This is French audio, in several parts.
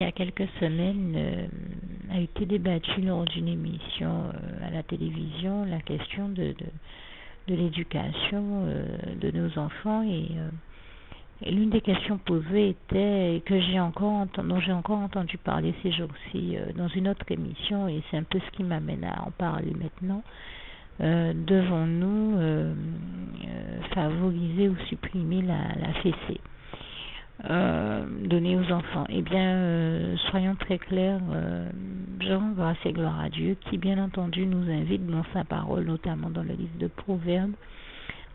il y a quelques semaines, a été débattue lors d'une émission à la télévision la question de l'éducation de nos enfants et l'une des questions posées était dont j'ai encore entendu parler ces jours-ci dans une autre émission et c'est un peu ce qui m'amène à en parler maintenant. Devons-nous favoriser ou supprimer la fessée donnée aux enfants? Eh bien, soyons très clairs, je rends grâce et gloire à Dieu qui, bien entendu, nous invite dans sa parole, notamment dans le livre de Proverbes,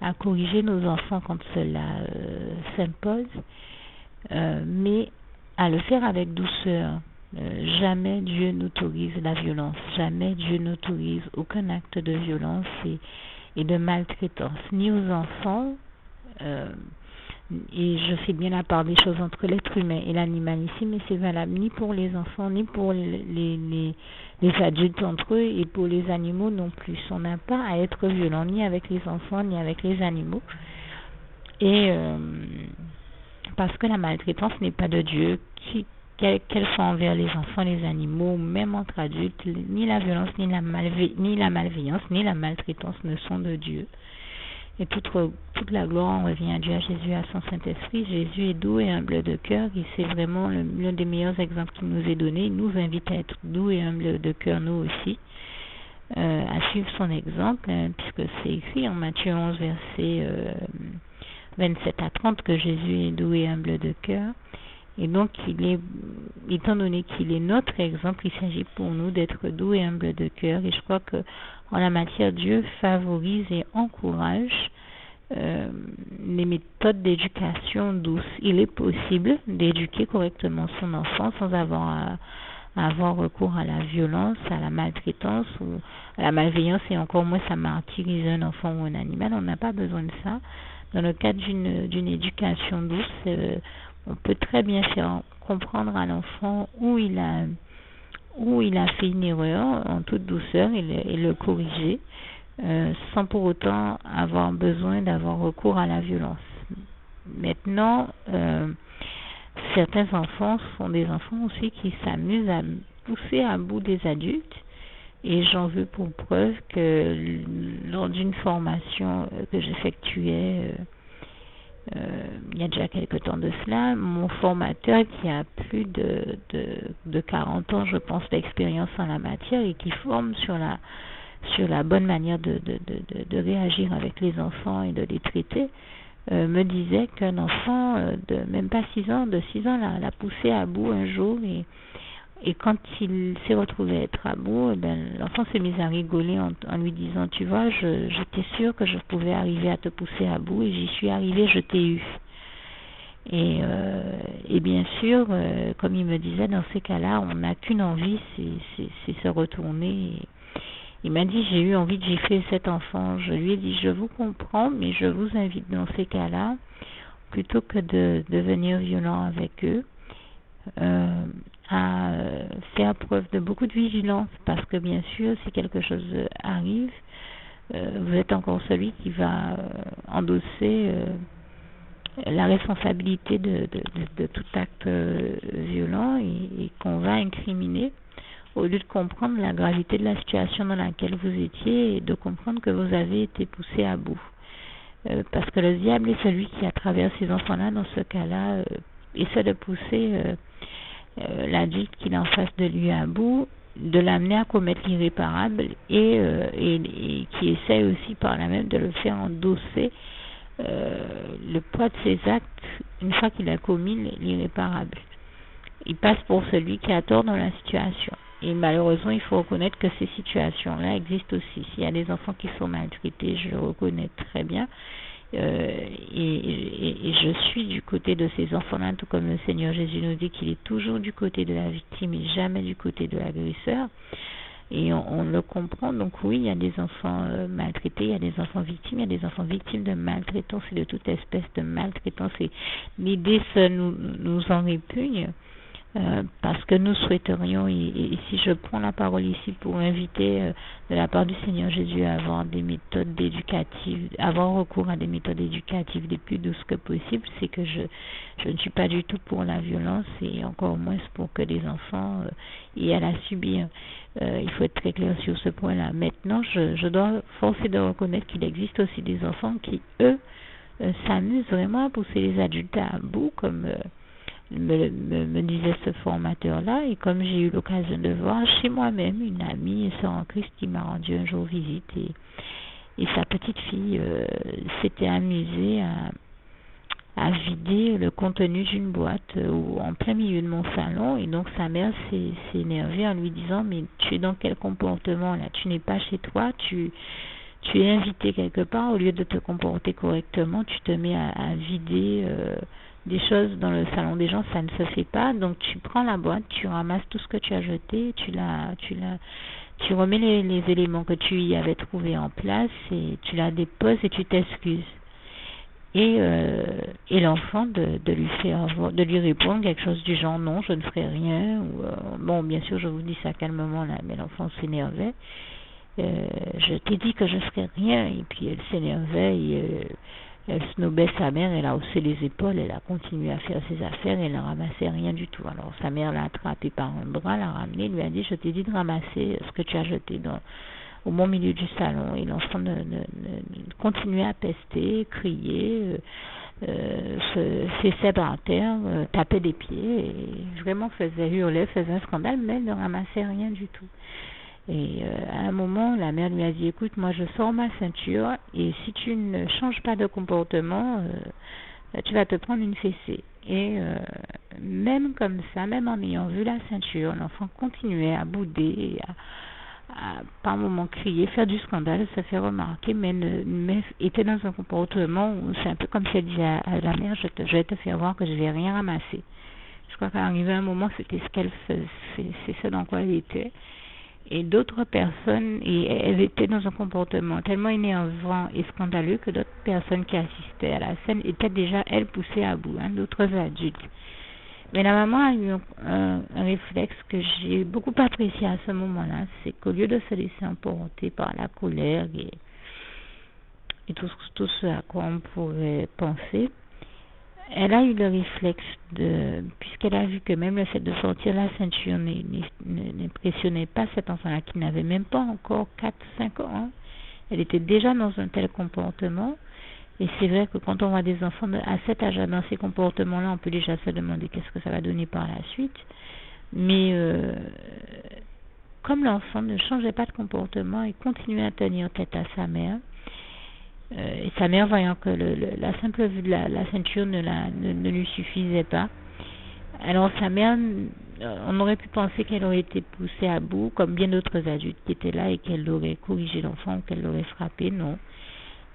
à corriger nos enfants quand cela s'impose, mais à le faire avec douceur. Jamais Dieu n'autorise la violence, jamais Dieu n'autorise aucun acte de violence et de maltraitance, ni aux enfants, et je fais bien la part des choses entre l'être humain et l'animal ici, mais c'est valable ni pour les enfants, ni pour les adultes entre eux, et pour les animaux non plus. On n'a pas à être violent, ni avec les enfants, ni avec les animaux. Et parce que la maltraitance n'est pas de Dieu, qu'elle soit envers les enfants, les animaux, même entre adultes, ni la violence, ni la malveillance, ni la maltraitance ne sont de Dieu. Et toute la gloire revient à Dieu, à Jésus, à son Saint-Esprit. Jésus est doux et humble de cœur, et c'est vraiment l'un des meilleurs exemples qu'il nous est donné. Il nous invite à être doux et humble de cœur, nous aussi, à suivre son exemple, puisque c'est écrit en Matthieu 11, versets 27 à 30, que Jésus est doux et humble de cœur. Et donc, étant donné qu'il est notre exemple, il s'agit pour nous d'être doux et humble de cœur. Et je crois que en la matière, Dieu favorise et encourage les méthodes d'éducation douce. Il est possible d'éduquer correctement son enfant sans avoir à avoir recours à la violence, à la maltraitance ou à la malveillance, et encore moins à martyriser un enfant ou un animal. On n'a pas besoin de ça. Dans le cadre d'une éducation douce, on peut très bien faire comprendre à l'enfant où il a fait une erreur en toute douceur et le corriger sans pour autant avoir besoin d'avoir recours à la violence. Maintenant, certains enfants sont des enfants aussi qui s'amusent à pousser à bout des adultes, et j'en veux pour preuve que lors d'une formation que j'effectuais il y a déjà quelque temps de cela, mon formateur qui a plus de 40 ans, je pense, d'expérience en la matière et qui forme sur la bonne manière de réagir avec les enfants et de les traiter, me disait qu'un enfant de même pas 6 ans, l'a poussé à bout un jour, et quand il s'est retrouvé être à bout, l'enfant s'est mis à rigoler en lui disant: tu vois, j'étais sûre que je pouvais arriver à te pousser à bout, et j'y suis arrivé, je t'ai eu. Et bien sûr, comme il me disait, dans ces cas-là, on n'a qu'une envie, c'est se retourner. Il m'a dit: j'ai eu envie de gifler cet enfant. Je lui ai dit: je vous comprends, mais je vous invite dans ces cas-là, plutôt que de devenir violent avec eux, à faire preuve de beaucoup de vigilance, parce que bien sûr, si quelque chose arrive, vous êtes encore celui qui va endosser la responsabilité de tout acte violent, et qu'on va incriminer, au lieu de comprendre la gravité de la situation dans laquelle vous étiez et de comprendre que vous avez été poussé à bout. Parce que le diable est celui qui, à travers ces enfants-là, dans ce cas-là, essaie de pousser l'adulte qu'il a en face de lui à bout, de l'amener à commettre l'irréparable, et qui essaie aussi par là même de le faire endosser le poids de ses actes une fois qu'il a commis l'irréparable. Il passe pour celui qui a tort dans la situation. Et malheureusement, il faut reconnaître que ces situations-là existent aussi. S'il y a des enfants qui sont maltraités, je le reconnais très bien. Et je suis du côté de ces enfants-là, tout comme le Seigneur Jésus nous dit qu'il est toujours du côté de la victime et jamais du côté de l'agresseur. Et on le comprend. Donc oui, il y a des enfants maltraités, il y a des enfants victimes, il y a des enfants victimes de maltraitance et de toute espèce de maltraitance. Et l'idée nous en répugne. parce que nous souhaiterions, et si je prends la parole ici pour inviter de la part du Seigneur Jésus à avoir des méthodes éducatives, avoir recours à des méthodes éducatives les plus douces que possible, c'est que je ne suis pas du tout pour la violence et encore moins pour que les enfants aient à la subir. Il faut être très clair sur ce point-là. Maintenant, je dois forcer de reconnaître qu'il existe aussi des enfants qui, eux, s'amusent vraiment à pousser les adultes à bout, comme me disait ce formateur-là, et comme j'ai eu l'occasion de voir chez moi-même une amie, sœur en Christ, qui m'a rendu un jour visite, et sa petite fille s'était amusée à vider le contenu d'une boîte en plein milieu de mon salon, et donc sa mère s'est énervée en lui disant: mais tu es dans quel comportement là? Tu n'es pas chez toi, tu es invité quelque part, au lieu de te comporter correctement, tu te mets à vider des choses dans le salon des gens, ça ne se fait pas. Donc tu prends la boîte, tu ramasses tout ce que tu as jeté, tu remets les éléments que tu y avais trouvés en place et tu la déposes et tu t'excuses. Et l'enfant de lui répondre quelque chose du genre: non, je ne ferai rien, ou bon, bien sûr je vous dis ça calmement là, mais l'enfant s'énervait. Je t'ai dit que je ferais rien, et puis elle s'énervait et elle snobait sa mère, elle a haussé les épaules, elle a continué à faire ses affaires, elle ne ramassait rien du tout. Alors sa mère l'a attrapée par un bras, l'a ramenée, lui a dit: je t'ai dit de ramasser ce que tu as jeté au bon milieu du salon. Et l'enfant continuait à pester, crier, s'essayait par terre, tapait des pieds, et vraiment hurlait, faisait un scandale, mais elle ne ramassait rien du tout. Et à un moment, la mère lui a dit: écoute, moi je sors ma ceinture, et si tu ne changes pas de comportement, tu vas te prendre une fessée. Et même comme ça, même en ayant vu la ceinture, l'enfant continuait à bouder, à par moments crier, faire du scandale, se faire remarquer, mais était dans un comportement où c'est un peu comme si elle disait à la mère: je vais te faire voir que je ne vais rien ramasser. Je crois qu'arrivé un moment, c'était ce qu'elle faisait, c'est ce dans quoi elle était. Et d'autres personnes, et elles étaient dans un comportement tellement énervant et scandaleux que d'autres personnes qui assistaient à la scène étaient déjà, elles, poussées à bout, d'autres adultes. Mais la maman a eu un réflexe que j'ai beaucoup apprécié à ce moment-là, c'est qu'au lieu de se laisser emporter par la colère et tout ce à quoi on pourrait penser, elle a eu le réflexe puisqu'elle a vu que même le fait de sortir la ceinture n'impressionnait pas cet enfant-là qui n'avait même pas encore 4-5 ans. Elle était déjà dans un tel comportement. Et c'est vrai que quand on voit des enfants à cet âge-là, dans ces comportements-là, on peut déjà se demander qu'est-ce que ça va donner par la suite. Mais comme l'enfant ne changeait pas de comportement et continuait à tenir tête à sa mère, et sa mère, voyant que la simple vue de la ceinture ne lui suffisait pas, alors sa mère, on aurait pu penser qu'elle aurait été poussée à bout, comme bien d'autres adultes qui étaient là, et qu'elle aurait corrigé l'enfant ou qu'elle l'aurait frappé. Non.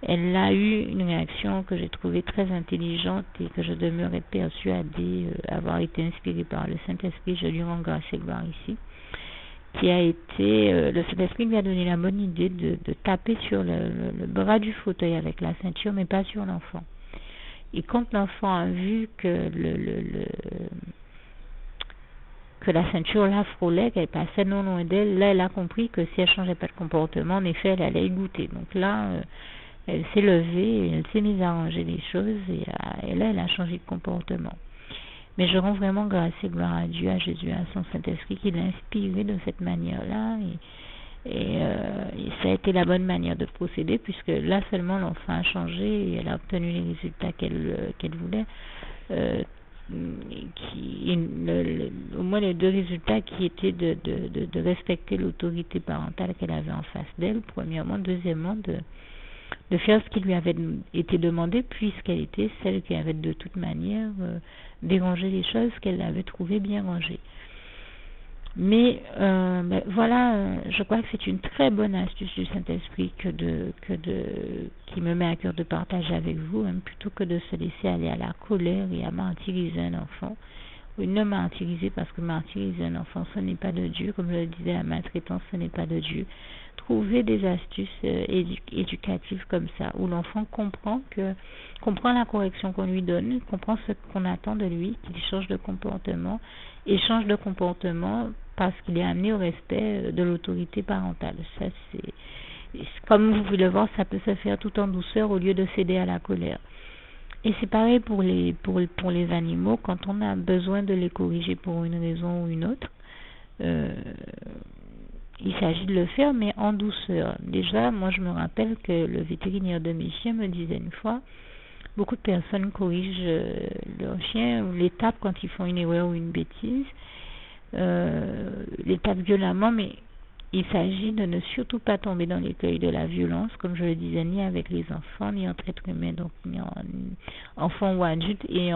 Elle a eu une réaction que j'ai trouvée très intelligente et que je demeurais persuadée avoir été inspirée par le Saint-Esprit. Je lui rends grâce et gloire ici. Qui a été, le Saint-Esprit lui a donné la bonne idée de taper sur le bras du fauteuil avec la ceinture, mais pas sur l'enfant. Et quand l'enfant a vu que que la ceinture la frôlait, qu'elle passait non loin d'elle, là elle a compris que si elle changeait pas de comportement, en effet elle allait y goûter. Donc là elle s'est levée, elle s'est mise à ranger les choses, et là elle a changé de comportement. Mais je rends vraiment grâce et gloire à Dieu, à Jésus, à son Saint-Esprit qui l'a inspiré de cette manière-là. Et ça a été la bonne manière de procéder, puisque là seulement l'enfant a changé et elle a obtenu les résultats qu'elle voulait. Au moins les deux résultats qui étaient de respecter l'autorité parentale qu'elle avait en face d'elle, premièrement. Deuxièmement, de faire ce qui lui avait été demandé, puisqu'elle était celle qui avait de toute manière dérangé les choses qu'elle avait trouvées bien rangées. Mais voilà, je crois que c'est une très bonne astuce du Saint-Esprit qui me met à cœur de partager avec vous, plutôt que de se laisser aller à la colère et à martyriser un enfant. Oui, ne martyriser, parce que martyriser un enfant, ce n'est pas de Dieu. Comme je le disais, la maltraitance, ce n'est pas de Dieu. Trouver des astuces éducatives comme ça, où l'enfant comprend la correction qu'on lui donne, comprend ce qu'on attend de lui, qu'il change de comportement, et change de comportement parce qu'il est amené au respect de l'autorité parentale. Ça, comme vous pouvez le voir, ça peut se faire tout en douceur au lieu de céder à la colère. Et c'est pareil pour les animaux, quand on a besoin de les corriger pour une raison ou une autre, il s'agit de le faire, mais en douceur. Déjà, moi je me rappelle que le vétérinaire de mes chiens me disait une fois, beaucoup de personnes corrigent leurs chiens ou les tapent quand ils font une erreur ou une bêtise, les tapent violemment, mais il s'agit de ne surtout pas tomber dans l'écueil de la violence, comme je le disais, ni avec les enfants, ni entre êtres humains, donc ni enfants ou adultes, et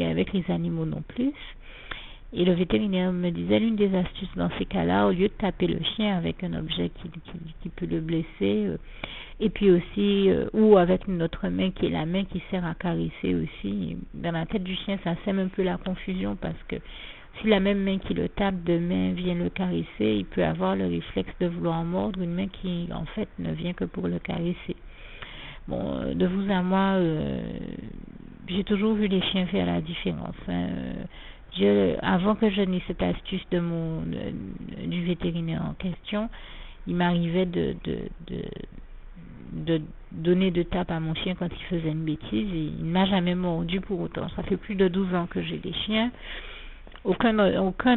avec les animaux non plus. Et le vétérinaire me disait, l'une des astuces dans ces cas-là, au lieu de taper le chien avec un objet qui peut le blesser, et puis aussi, ou avec une autre main qui est la main qui sert à caresser aussi, dans la tête du chien, ça sème un peu la confusion, parce que si la même main qui le tape de main vient le caresser, il peut avoir le réflexe de vouloir mordre une main qui, en fait, ne vient que pour le caresser. Bon, de vous à moi, j'ai toujours vu les chiens faire la différence. Avant que je n'ai cette astuce du vétérinaire en question, il m'arrivait de donner de tape à mon chien quand il faisait une bêtise, et il ne m'a jamais mordu pour autant. Ça fait plus de 12 ans que j'ai des chiens. Aucun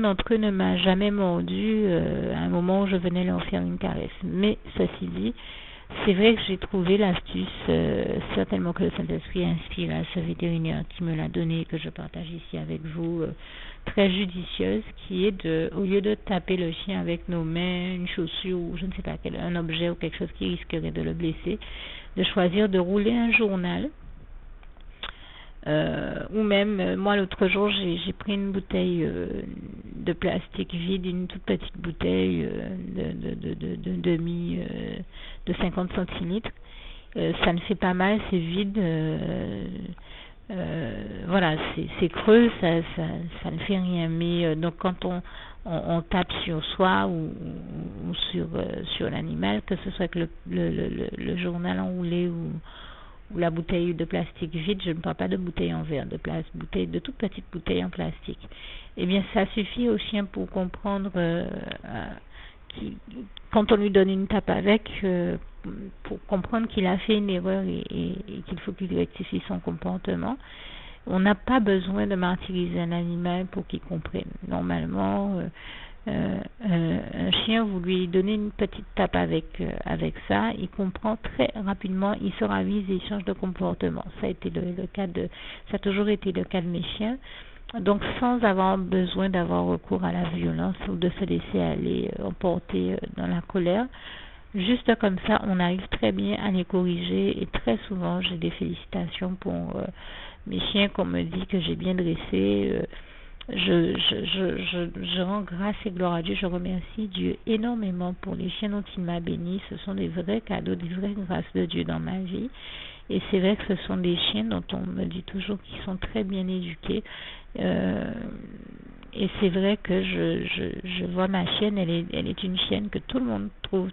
d'entre eux ne m'a jamais mordu à un moment où je venais leur faire une caresse. Mais ceci dit, c'est vrai que j'ai trouvé l'astuce, certainement que le Saint-Esprit a inspiré à ce vétérinaire qui me l'a donné, que je partage ici avec vous, très judicieuse, qui est au lieu de taper le chien avec nos mains, une chaussure ou je ne sais pas un objet ou quelque chose qui risquerait de le blesser, de choisir de rouler un journal. Ou même, moi l'autre jour, j'ai pris une bouteille de plastique vide, une toute petite bouteille de 50 centilitres. Ça ne fait pas mal, c'est vide. Voilà, c'est creux, ça ne fait rien. Mais donc quand on tape sur soi ou sur l'animal, que ce soit que le journal enroulé ou la bouteille de plastique vide, je ne parle pas de bouteille en verre, de toute petite bouteille en plastique. Eh bien, ça suffit au chien pour comprendre quand on lui donne une tape avec, pour comprendre qu'il a fait une erreur et qu'il faut qu'il rectifie son comportement. On n'a pas besoin de martyriser un animal pour qu'il comprenne. Normalement, un chien, vous lui donnez une petite tape avec ça, il comprend très rapidement, il se ravise et il change de comportement. Ça a toujours été le cas de mes chiens. Donc, sans avoir besoin d'avoir recours à la violence ou de se laisser aller emporter dans la colère, juste comme ça, on arrive très bien à les corriger et très souvent, j'ai des félicitations pour mes chiens qu'on me dit que j'ai bien dressé. Je rends grâce et gloire à Dieu, je remercie Dieu énormément pour les chiens dont il m'a béni. Ce sont des vrais cadeaux, des vraies grâces de Dieu dans ma vie. Et c'est vrai que ce sont des chiens dont on me dit toujours qu'ils sont très bien éduqués. Et c'est vrai que je vois ma chienne, elle est une chienne que tout le monde trouve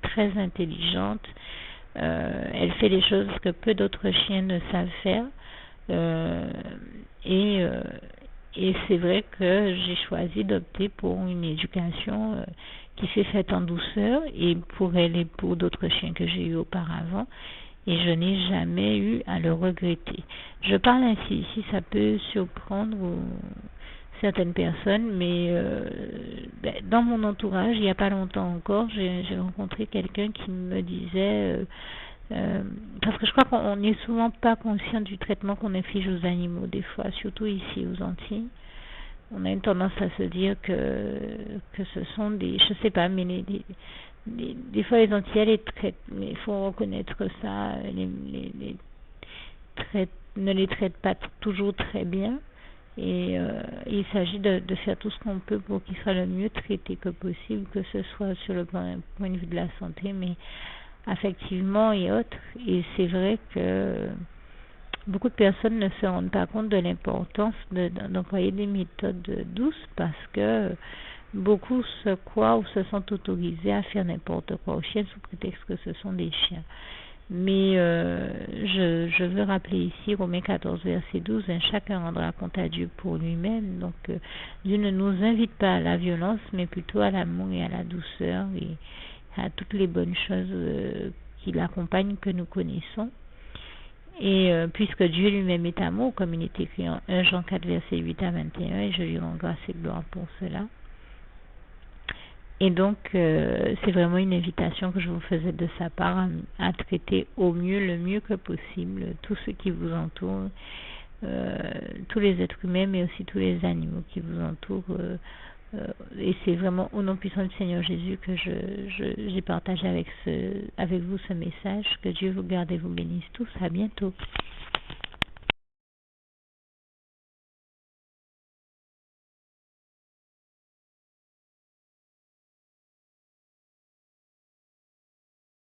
très intelligente. Elle fait des choses que peu d'autres chiens ne savent faire. Et c'est vrai que j'ai choisi d'opter pour une éducation qui s'est faite en douceur, et pour elle et pour d'autres chiens que j'ai eu auparavant, et je n'ai jamais eu à le regretter. Je parle ainsi ici, ça peut surprendre certaines personnes, mais dans mon entourage, il n'y a pas longtemps encore, j'ai rencontré quelqu'un qui me disait... parce que je crois qu'on n'est souvent pas conscient du traitement qu'on inflige aux animaux des fois, surtout ici aux Antilles. On a une tendance à se dire que ce sont des, je sais pas, mais des fois les Antillais les traitent, mais il faut reconnaître ça, ne les traitent pas toujours très bien. Et il s'agit de faire tout ce qu'on peut pour qu'ils soient le mieux traités que possible, que ce soit sur le point de vue de la santé, mais affectivement et autres. Et c'est vrai que beaucoup de personnes ne se rendent pas compte de l'importance d'employer des méthodes douces parce que beaucoup se croient ou se sont autorisés à faire n'importe quoi aux chiens sous prétexte que ce sont des chiens. Mais je veux rappeler ici Romains 14, verset 12, chacun rendra compte à Dieu pour lui-même. Donc Dieu ne nous invite pas à la violence, mais plutôt à l'amour et à la douceur et à toutes les bonnes choses qui l'accompagnent, que nous connaissons. Et puisque Dieu lui-même est amour, comme il est écrit en 1 Jean 4, verset 8 à 21, et je lui rends grâce et gloire pour cela. Et donc, c'est vraiment une invitation que je vous faisais de sa part à traiter au mieux, le mieux que possible, tous ceux qui vous entourent, tous les êtres humains, mais aussi tous les animaux qui vous entourent. Et c'est vraiment au nom puissant du Seigneur Jésus que j'ai partagé avec vous ce message. Que Dieu vous garde et vous bénisse tous. À bientôt.